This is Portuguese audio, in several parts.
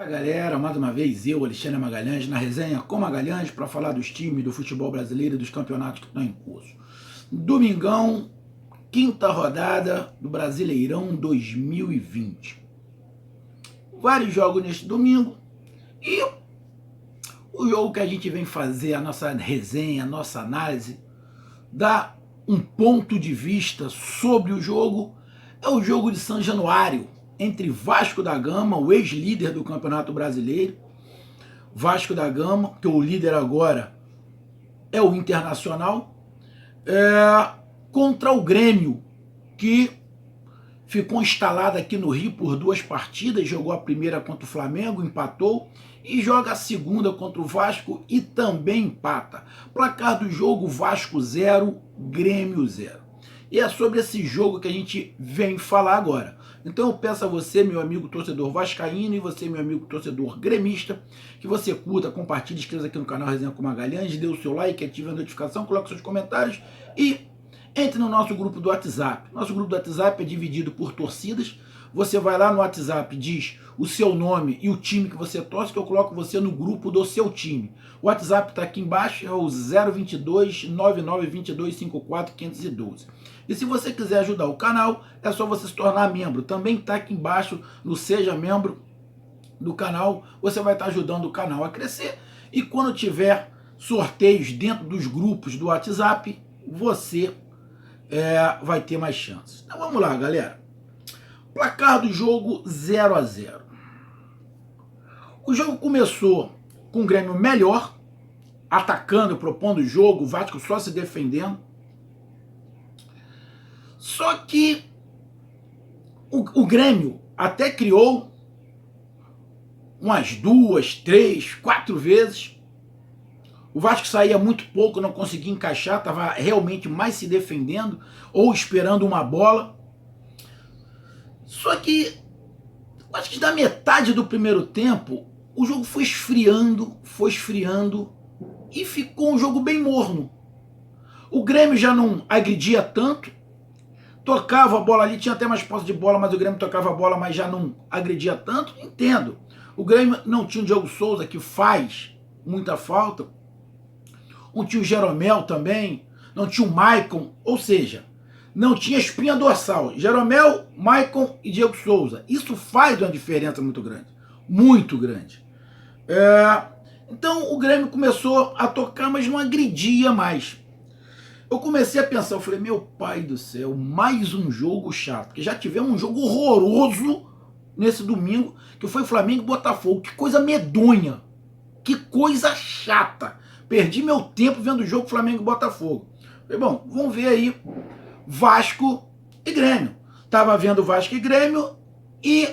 Fala galera, mais uma vez eu, Alexandre Magalhães, na resenha com Magalhães para falar dos times do futebol brasileiro e dos campeonatos que estão em curso. Domingão, quinta rodada do Brasileirão 2020. Vários jogos neste domingo e o jogo que a gente vem fazer a nossa resenha, a nossa análise, dá um ponto de vista sobre o jogo, é o jogo de São Januário, entre Vasco da Gama, o ex-líder do Campeonato Brasileiro, Vasco da Gama, que o líder agora é o Internacional, contra o Grêmio, que ficou instalado aqui no Rio por 2 partidas, jogou a primeira contra o Flamengo, empatou, e joga a segunda contra o Vasco e também empata. Placar do jogo, Vasco 0, Grêmio 0. E é sobre esse jogo que a gente vem falar agora. Então eu peço a você, meu amigo torcedor vascaíno, e você, meu amigo torcedor gremista, que você curta, compartilhe, inscreva-se aqui no canal Resenha com Magalhães, dê o seu like, ative a notificação, coloque seus comentários e entre no nosso grupo do WhatsApp. Nosso grupo do WhatsApp é dividido por torcidas. Você vai lá no WhatsApp, diz o seu nome e o time que você torce, que eu coloco você no grupo do seu time. O WhatsApp está aqui embaixo, é o 022 9922 54 512. E se você quiser ajudar o canal, é só você se tornar membro. Também está aqui embaixo no Seja Membro do canal. Você vai estar ajudando o canal a crescer. E quando tiver sorteios dentro dos grupos do WhatsApp, você vai ter mais chances. Então vamos lá, galera. Placar do jogo 0-0. O jogo começou com o Grêmio melhor, atacando, propondo o jogo, o Vasco só se defendendo. Só que o Grêmio até criou umas 2, 3, 4 vezes. O Vasco saía muito pouco, não conseguia encaixar, estava realmente mais se defendendo ou esperando uma bola. Só que, acho que da metade do primeiro tempo, o jogo foi esfriando e ficou um jogo bem morno. O Grêmio já não agredia tanto, tocava a bola ali, tinha até mais posse de bola, mas o Grêmio tocava a bola, mas já não agredia tanto. Entendo. O Grêmio não tinha o Diego Souza, que faz muita falta. Não tinha o Jeromel também, não tinha o Maicon, ou seja, não tinha espinha dorsal. Jeromel, Maicon e Diego Souza. Isso faz uma diferença muito grande. Muito grande. Então o Grêmio começou a tocar, mas não agredia mais. Eu comecei a pensar, eu falei, meu pai do céu, mais um jogo chato. Porque já tivemos um jogo horroroso nesse domingo, que foi Flamengo e Botafogo. Que coisa medonha. Que coisa chata. Perdi meu tempo vendo o jogo Flamengo e Botafogo. Falei, bom, vamos ver aí Vasco e Grêmio. Tava vendo Vasco e Grêmio e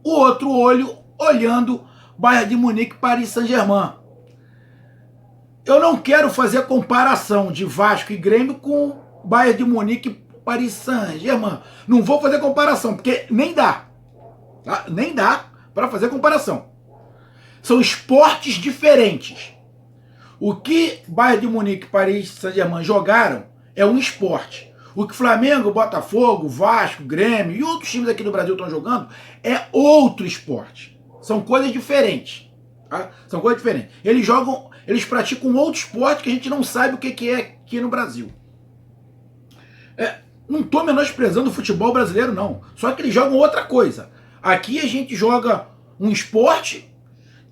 o outro olho olhando Bayern de Munique e Paris Saint-Germain. Eu não quero fazer comparação de Vasco e Grêmio com Bayern de Munique e Paris Saint-Germain. Não vou fazer comparação, porque nem dá. Tá? Nem dá para fazer comparação. São esportes diferentes. O que Bayern de Munique e Paris Saint-Germain jogaram é um esporte. O que Flamengo, Botafogo, Vasco, Grêmio e outros times aqui do Brasil estão jogando é outro esporte. São coisas diferentes. Tá? São coisas diferentes. Eles praticam outro esporte que a gente não sabe o que é aqui no Brasil. Não estou menosprezando o futebol brasileiro, não. Só que eles jogam outra coisa. Aqui a gente joga um esporte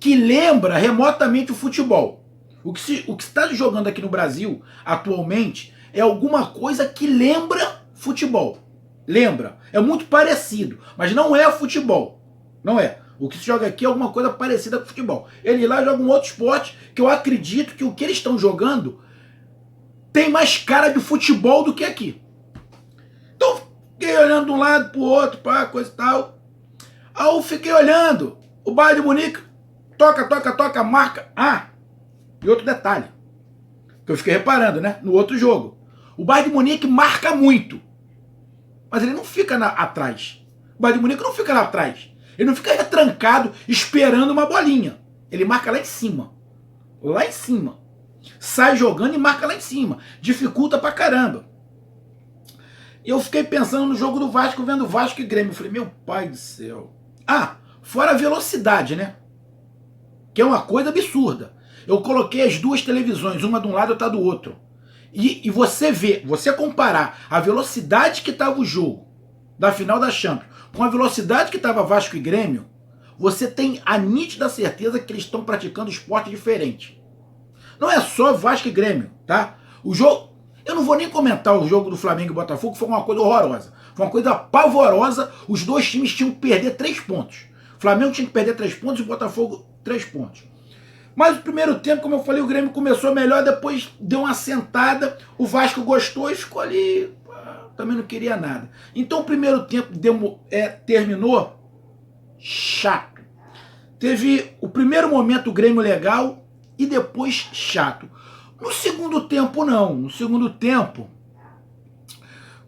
que lembra remotamente o futebol. O que se está jogando aqui no Brasil atualmente é alguma coisa que lembra futebol. Lembra. É muito parecido, mas não é futebol. Não é. O que se joga aqui é alguma coisa parecida com futebol. Eles lá jogam um outro esporte que eu acredito que o que eles estão jogando tem mais cara de futebol do que aqui. Então, fiquei olhando de um lado pro outro, pá, coisa e tal. Aí eu fiquei olhando. O Bayern de Munique toca, marca. E outro detalhe, que eu fiquei reparando, né? No outro jogo. O Bayern de Munique marca muito, mas ele não fica atrás. O Bayern de Munique não fica lá atrás. Ele não fica retrancado esperando uma bolinha. Ele marca lá em cima. Lá em cima. Sai jogando e marca lá em cima. Dificulta pra caramba. E eu fiquei pensando no jogo do Vasco, vendo Vasco e Grêmio. Eu falei, meu pai do céu. Fora a velocidade, né? que é uma coisa absurda. Eu coloquei as duas televisões, uma de um lado e outra do outro. E você vê, você comparar a velocidade que estava o jogo da final da Champions com a velocidade que estava Vasco e Grêmio, você tem a nítida certeza que eles estão praticando esporte diferente. Não é só Vasco e Grêmio, tá? O jogo, eu não vou nem comentar o jogo do Flamengo e Botafogo, foi uma coisa horrorosa. Foi uma coisa pavorosa, os dois times tinham que perder 3 pontos. O Flamengo tinha que perder 3 pontos e o Botafogo 3 pontos. Mas o primeiro tempo, como eu falei, o Grêmio começou melhor, depois deu uma sentada, o Vasco gostou e ficou ali, também não queria nada. Então o primeiro tempo terminou chato. Teve o primeiro momento o Grêmio legal e depois chato. No segundo tempo não, no segundo tempo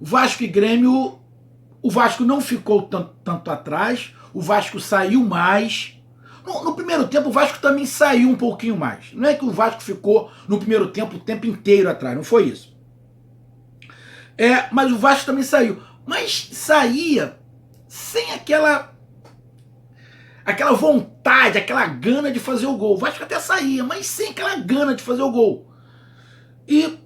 o Vasco e Grêmio, o Vasco não ficou tanto atrás, o Vasco saiu mais. No primeiro tempo, o Vasco também saiu um pouquinho mais. Não é que o Vasco ficou no primeiro tempo o tempo inteiro atrás, não foi isso. Mas o Vasco também saiu. Mas saía sem aquela vontade, aquela gana de fazer o gol. O Vasco até saía, mas sem aquela gana de fazer o gol. E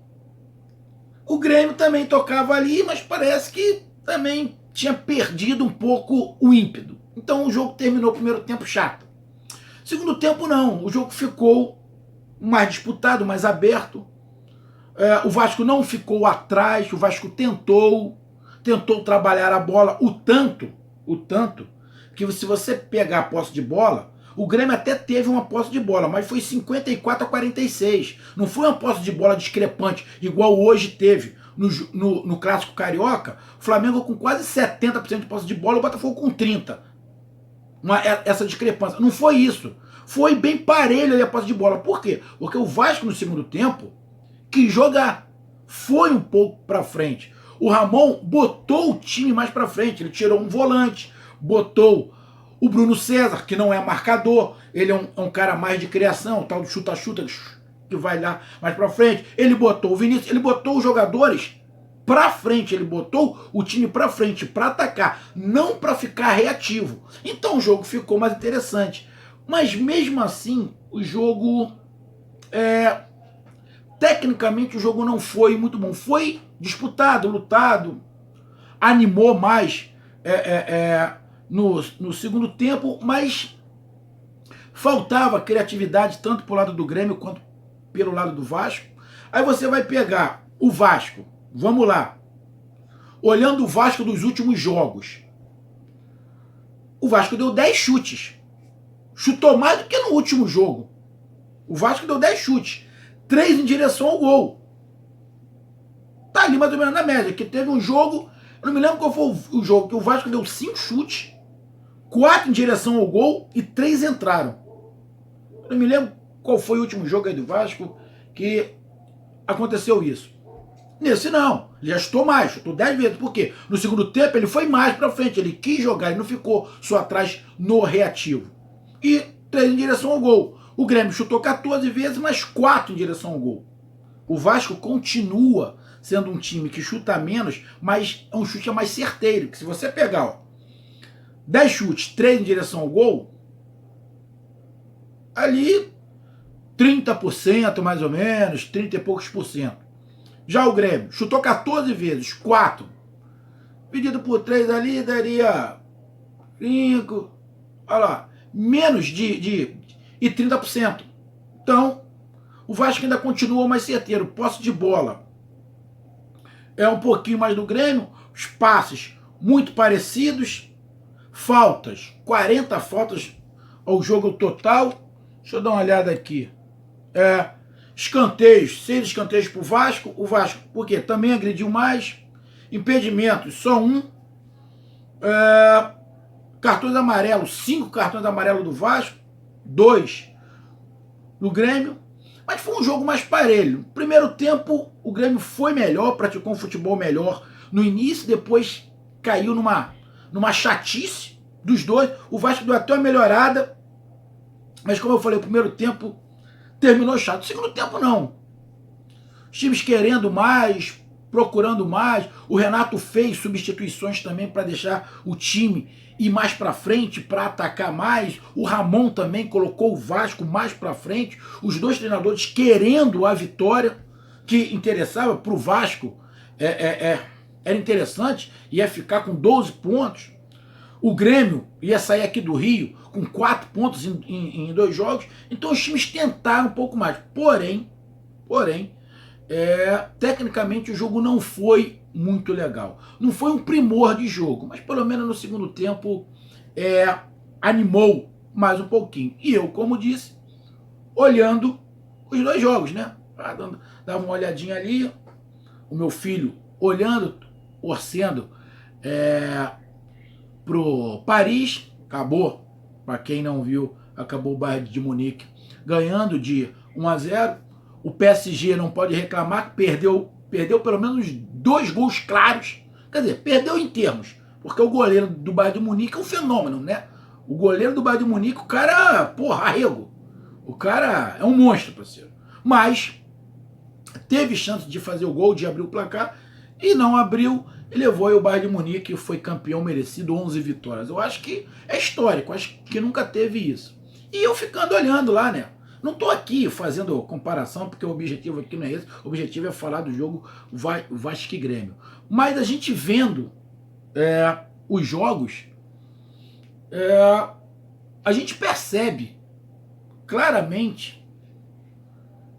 o Grêmio também tocava ali, mas parece que também tinha perdido um pouco o ímpeto. Então o jogo terminou o primeiro tempo chato. Segundo tempo não, o jogo ficou mais disputado, mais aberto. O Vasco não ficou atrás, o Vasco tentou trabalhar a bola o tanto, que se você pegar a posse de bola, o Grêmio até teve uma posse de bola, mas foi 54-46. Não foi uma posse de bola discrepante, igual hoje teve no Clássico Carioca. O Flamengo com quase 70% de posse de bola, o Botafogo com 30%. Essa discrepância. Não foi isso. Foi bem parelho ali a posse de bola. Por quê? Porque o Vasco no segundo tempo quis jogar. Foi um pouco pra frente. O Ramon botou o time mais pra frente. Ele tirou um volante, botou o Bruno César, que não é marcador. Ele é um cara mais de criação, tal do chuta-chuta, que vai lá mais pra frente. Ele botou o Vinícius, ele botou os jogadores pra frente, ele botou o time pra frente, pra atacar, não pra ficar reativo. Então o jogo ficou mais interessante. Mas mesmo assim, o jogo, tecnicamente o jogo não foi muito bom. Foi disputado, lutado, animou mais no segundo tempo, mas faltava criatividade tanto pro lado do Grêmio quanto pelo lado do Vasco. Aí você vai pegar o Vasco. Vamos lá. Olhando o Vasco dos últimos jogos. O Vasco deu 10 chutes. Chutou mais do que no último jogo. O Vasco deu 10 chutes. 3 em direção ao gol. Tá ali mais ou menos na média. Que teve um jogo, eu não me lembro qual foi o jogo, que o Vasco deu 5 chutes, 4 em direção ao gol e 3 entraram. Eu não me lembro qual foi o último jogo aí do Vasco que aconteceu isso. Nesse não, ele já chutou mais, chutou 10 vezes. Por quê? No segundo tempo ele foi mais pra frente, ele quis jogar, ele não ficou só atrás no reativo. E 3 em direção ao gol. O Grêmio chutou 14 vezes, mas 4 em direção ao gol. O Vasco continua sendo um time que chuta menos, mas é um chute mais certeiro. Que se você pegar 10 chutes, 3 em direção ao gol, ali 30% mais ou menos, 30 e poucos por cento. Já o Grêmio chutou 14 vezes, 4. Dividido por 3 ali, daria 5. Olha lá, menos de 30%. Então, o Vasco ainda continua mais certeiro. Posse de bola é um pouquinho mais do Grêmio. Os passes muito parecidos. Faltas, 40 faltas ao jogo total. Deixa eu dar uma olhada aqui. Escanteios, 6 escanteios para o Vasco. O Vasco, por quê? Também agrediu mais. Impedimentos, só 1. Cartões amarelos, 5 cartões amarelos do Vasco, 2 no Grêmio. Mas foi um jogo mais parelho. No primeiro tempo, o Grêmio foi melhor, praticou um futebol melhor no início, depois caiu numa chatice dos dois. O Vasco deu até uma melhorada, mas como eu falei, o primeiro tempo terminou chato. O segundo tempo não. Os times querendo mais, procurando mais. O Renato fez substituições também para deixar o time ir mais para frente, para atacar mais. O Ramon também colocou o Vasco mais para frente. Os dois treinadores querendo a vitória, que interessava para o Vasco. Era interessante, ia ficar com 12 pontos. O Grêmio ia sair aqui do Rio com 4 pontos em 2 jogos. Então os times tentaram um pouco mais. Porém, tecnicamente o jogo não foi muito legal. Não foi um primor de jogo, mas pelo menos no segundo tempo animou mais um pouquinho. E eu, como disse, olhando os 2 jogos, né? Dava uma olhadinha ali, o meu filho olhando, torcendo pro Paris, acabou, para quem não viu, acabou o Bayern de Munique ganhando de 1-0. O PSG não pode reclamar, perdeu pelo menos 2 gols claros. Quer dizer, perdeu em termos, porque o goleiro do Bayern de Munique é um fenômeno, né? O goleiro do Bayern de Munique, o cara, porra, arrego. O cara é um monstro, parceiro. Mas teve chance de fazer o gol, de abrir o placar, e não abriu, e levou aí o Bayern de Munique, foi campeão merecido, 11 vitórias. Eu acho que é histórico, acho que nunca teve isso. E eu ficando olhando lá, né? Não estou aqui fazendo comparação, porque o objetivo aqui não é esse. O objetivo é falar do jogo Vasco e Grêmio. Mas a gente vendo os jogos, a gente percebe claramente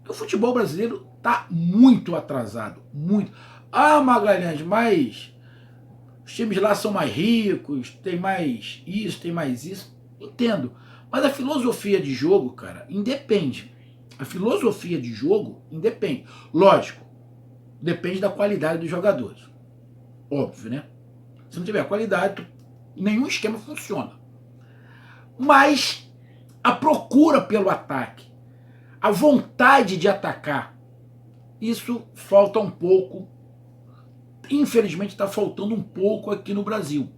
que o futebol brasileiro está muito atrasado. Muito. Ah, Magalhães, mas os times lá são mais ricos, tem mais isso, tem mais isso. Entendo. Mas a filosofia de jogo, cara, independe. A filosofia de jogo independe. Lógico, depende da qualidade dos jogadores. Óbvio, né? Se não tiver qualidade, nenhum esquema funciona. Mas a procura pelo ataque, a vontade de atacar, isso falta um pouco. Infelizmente está faltando um pouco aqui no Brasil.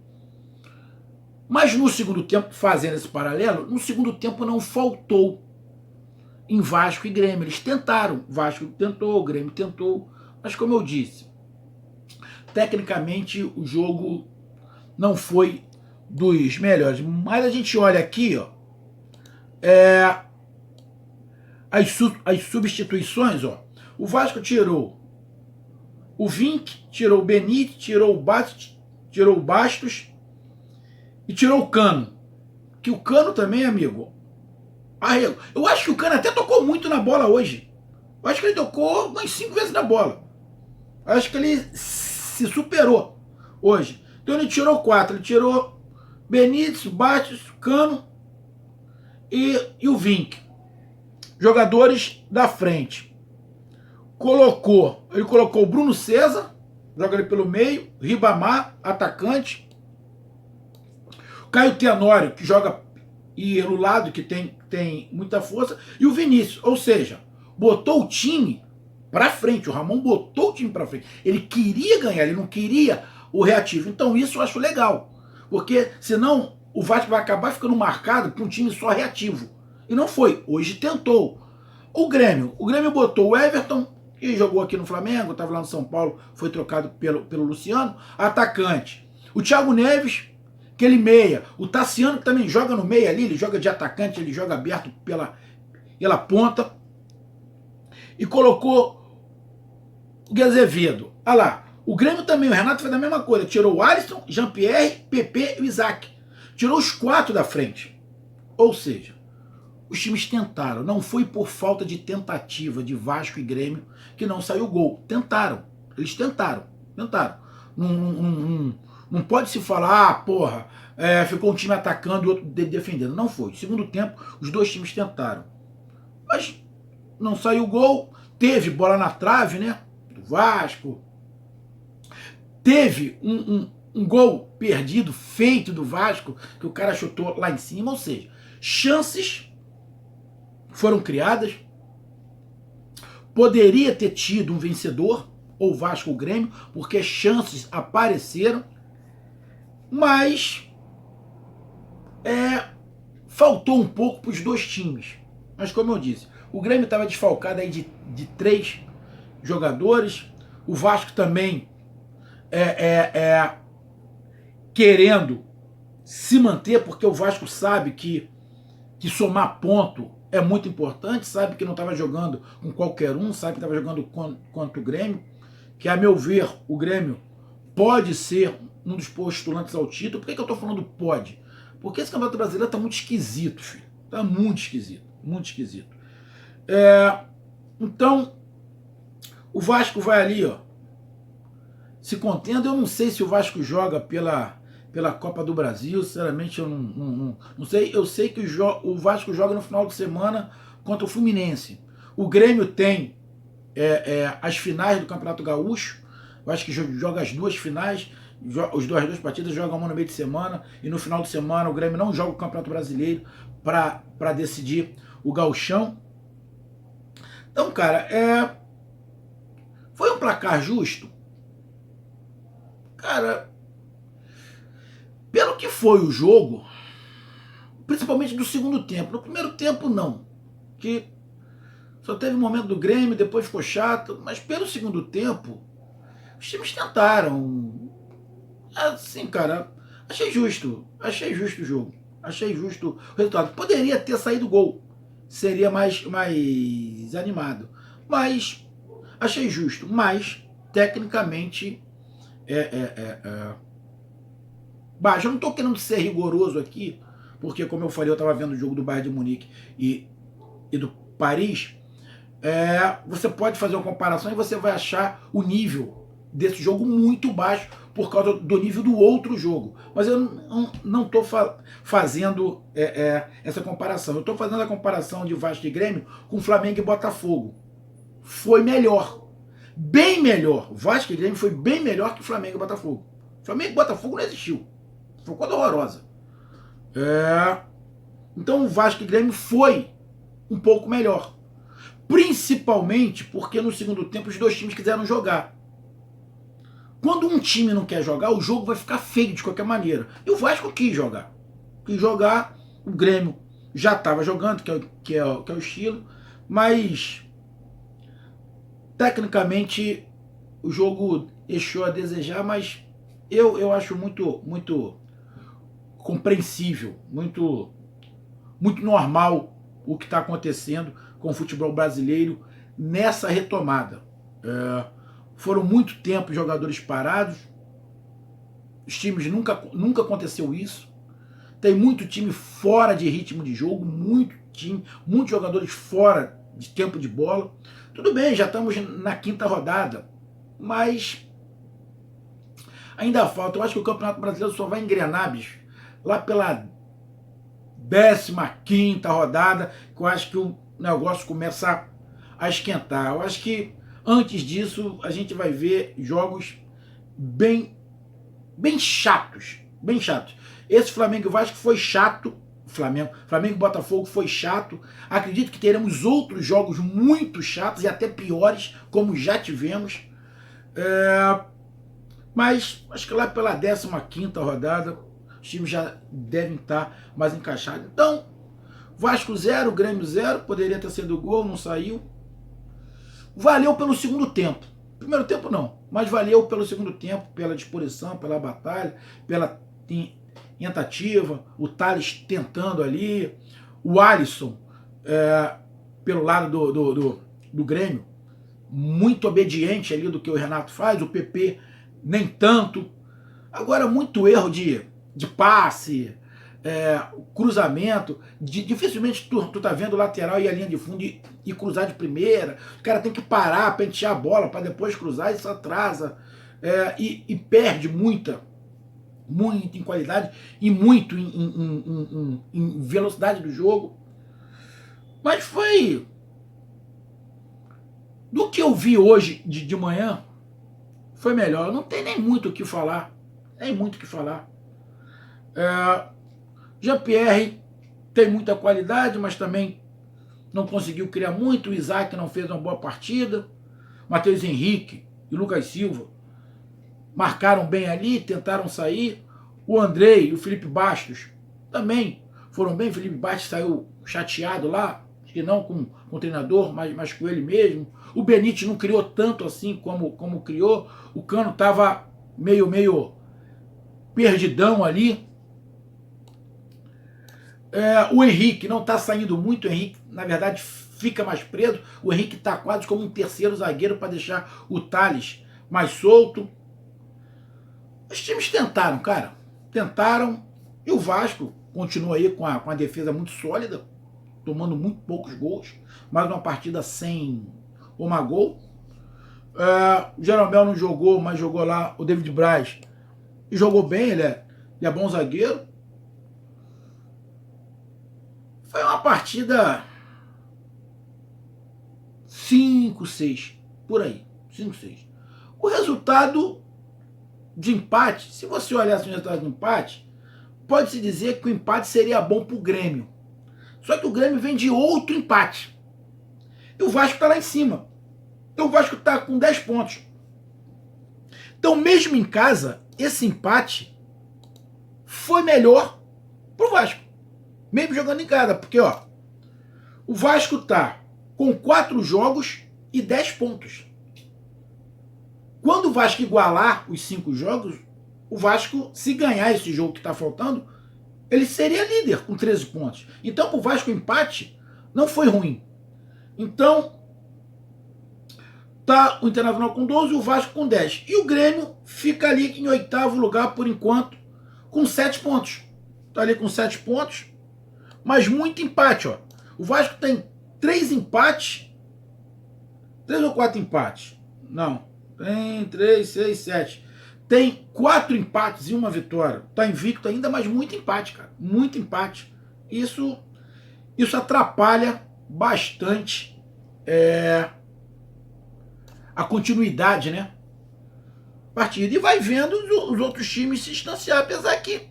Mas no segundo tempo, fazendo esse paralelo, no segundo tempo não faltou em Vasco e Grêmio. Eles tentaram, Vasco tentou, o Grêmio tentou, mas como eu disse, tecnicamente o jogo não foi dos melhores. Mas a gente olha aqui, ó, as substituições, ó. O Vasco tirou o Vinck, tirou o Benítez, tirou o Bastos e tirou o Cano. Que o Cano também, amigo, arrego. Eu acho que o Cano até tocou muito na bola hoje. Eu acho que ele tocou umas 5 vezes na bola. Eu acho que ele se superou hoje. Então ele tirou 4. Ele tirou Benítez, Bastos, Cano e o Vinck. Jogadores da frente. Ele colocou o Bruno César, joga ele pelo meio, Ribamar, atacante, Caio Tenório, que joga e no lado, que tem muita força, e o Vinícius, ou seja, botou o time pra frente, o Ramon botou o time pra frente, ele queria ganhar, ele não queria o reativo, então isso eu acho legal, porque senão o Vasco vai acabar ficando marcado por um time só reativo, e não foi, hoje tentou. O Grêmio botou o Everton, que jogou aqui no Flamengo, estava lá no São Paulo, foi trocado pelo Luciano, atacante. O Thiago Neves, aquele meia. O Tassiano, que também joga no meio ali, ele joga de atacante, ele joga aberto pela ponta. E colocou o Azevedo. Olha lá, o Grêmio também, o Renato fez a mesma coisa, tirou o Alisson, Jean-Pierre, Pepe e o Isaac. Tirou os 4 da frente. Ou seja, os times tentaram, não foi por falta de tentativa de Vasco e Grêmio que não saiu gol. Tentaram, eles tentaram. Não pode se falar, porra, ficou um time atacando e outro defendendo. Não foi. Segundo tempo, os 2 times tentaram. Mas não saiu gol, teve bola na trave, né, do Vasco. Teve um gol perdido, feito do Vasco, que o cara chutou lá em cima, ou seja, chances foram criadas, poderia ter tido um vencedor, ou Vasco ou Grêmio, porque chances apareceram, mas faltou um pouco para os 2 times. Mas como eu disse, o Grêmio estava desfalcado aí de 3 jogadores, O Vasco também querendo se manter, porque o Vasco sabe que somar ponto é muito importante, sabe que não estava jogando com qualquer um, sabe que estava jogando contra o Grêmio, que, a meu ver, o Grêmio pode ser um dos postulantes ao título. Por que eu estou falando pode? Porque esse Campeonato Brasileiro está muito esquisito, filho. Está muito esquisito, muito esquisito. Então, o Vasco vai ali, ó, se contendo. Eu não sei se o Vasco joga pela Copa do Brasil, sinceramente eu não sei. Eu sei que o Vasco joga no final de semana contra o Fluminense. O Grêmio tem as finais do Campeonato Gaúcho. Eu acho que joga as duas finais, as duas partidas, jogam uma no meio de semana, e no final de semana o Grêmio não joga o Campeonato Brasileiro para decidir o gauchão. Então, cara, foi um placar justo? Cara, pelo que foi o jogo, principalmente do segundo tempo. No primeiro tempo, não. Que só teve um momento do Grêmio, depois ficou chato. Mas pelo segundo tempo, os times tentaram. Assim, cara, achei justo o jogo. Achei justo o resultado. Poderia ter saído gol. Seria mais animado. Mas achei justo. Mas, tecnicamente, baixo. Eu não estou querendo ser rigoroso aqui, porque, como eu falei, eu estava vendo o jogo do Bayern de Munique e do Paris. Você pode fazer uma comparação e você vai achar o nível desse jogo muito baixo por causa do nível do outro jogo. Mas eu não estou fazendo essa comparação. Eu estou fazendo a comparação de Vasco e Grêmio com Flamengo e Botafogo. Foi melhor. Bem melhor. Vasco e Grêmio foi bem melhor que Flamengo e Botafogo. Flamengo e Botafogo não existiu. Foi coisa horrorosa. Então o Vasco e Grêmio foi um pouco melhor. Principalmente porque no segundo tempo os dois times quiseram jogar. Quando um time não quer jogar, o jogo vai ficar feio de qualquer maneira. E o Vasco quis jogar. Quis jogar, o Grêmio já estava jogando, que é o estilo, mas tecnicamente o jogo deixou a desejar, mas eu acho muito compreensível, muito normal o que está acontecendo com o futebol brasileiro nessa retomada. Foram muito tempo jogadores parados, os times nunca aconteceu isso. Tem muito time fora de ritmo de jogo, muitos jogadores fora de tempo de bola. Tudo bem, já estamos na quinta rodada, mas ainda falta. Eu acho que o Campeonato Brasileiro só vai engrenar, bicho, lá pela 15ª rodada, que eu acho que o negócio começa a esquentar. Eu acho que antes disso a gente vai ver jogos bem chatos. Bem chatos. Esse Flamengo e Vasco foi chato. Flamengo e Botafogo foi chato. Acredito que teremos outros jogos muito chatos e até piores, como já tivemos. Mas acho que lá pela 15ª rodada os times já devem estar mais encaixados. Então, Vasco 0, Grêmio 0, poderia ter sido gol, não saiu. Valeu pelo segundo tempo. Primeiro tempo não, mas valeu pelo segundo tempo, pela disposição, pela batalha, pela tentativa, o Thales tentando ali, o Alisson pelo lado do Grêmio, muito obediente ali do que o Renato faz, o PP nem tanto. Agora, muito erro de passe, cruzamento, dificilmente tu tá vendo o lateral e a linha de fundo e cruzar de primeira. O cara tem que parar, pentear a bola para depois cruzar, isso atrasa e perde muito em qualidade e muito em velocidade do jogo. Mas foi do que eu vi hoje de manhã, foi melhor. Não tem nem muito o que falar. Jean-Pierre tem muita qualidade, mas também não conseguiu criar muito. O Isaac não fez uma boa partida. Matheus Henrique e Lucas Silva marcaram bem ali, tentaram sair. O Andrei e o Felipe Bastos também foram bem. O Felipe Bastos saiu chateado lá, que não com o treinador, mas com ele mesmo. O Benítez não criou tanto assim como criou. O Cano estava meio perdidão ali. O Henrique não está saindo muito. O Henrique, na verdade, fica mais preso. O Henrique está quase como um terceiro zagueiro para deixar o Thales mais solto. Os times tentaram, cara. Tentaram. E o Vasco continua aí com a defesa muito sólida, tomando muito poucos gols. Mais uma partida sem uma gol. O Jeromel não jogou, mas jogou lá o David Braz. E jogou bem, ele é bom zagueiro. Foi uma partida 5-6, por aí. 5-6. O resultado de empate, se você olhar o resultado de empate, pode-se dizer que o empate seria bom para o Grêmio. Só que o Grêmio vem de outro empate. E o Vasco está lá em cima. Então o Vasco está com 10 pontos. Então, mesmo em casa, esse empate foi melhor para o Vasco. Mesmo jogando em casa. Porque, ó, o Vasco está com 4 jogos e 10 pontos. Quando o Vasco igualar os 5 jogos, o Vasco, se ganhar esse jogo que está faltando, ele seria líder com 13 pontos. Então, para o Vasco, o empate não foi ruim. Então, tá o Internacional com 12 e o Vasco com 10. E o Grêmio fica ali em 8º lugar, por enquanto, com 7 pontos. Tá ali com 7 pontos, mas muito empate, ó. O Vasco tem 3 empates. 3 ou 4 empates? Não. Tem 3, 6, 7. Tem 4 empates e 1 vitória. Tá invicto ainda, mas muito empate, cara. Muito empate. Isso atrapalha bastante a continuidade, né? Partida. E vai vendo os outros times se distanciar. Apesar que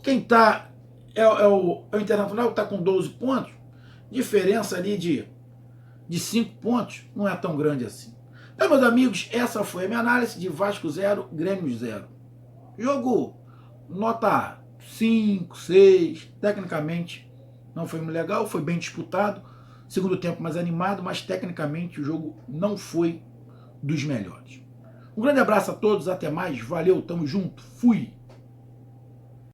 quem tá o Internacional, que tá com 12 pontos. Diferença ali de 5 pontos não é tão grande assim. Então, meus amigos, essa foi a minha análise de Vasco 0, Grêmio 0. Jogo nota 5, 6, tecnicamente não foi muito legal, foi bem disputado. Segundo tempo mais animado, mas tecnicamente o jogo não foi dos melhores. Um grande abraço a todos, até mais, valeu, tamo junto, fui!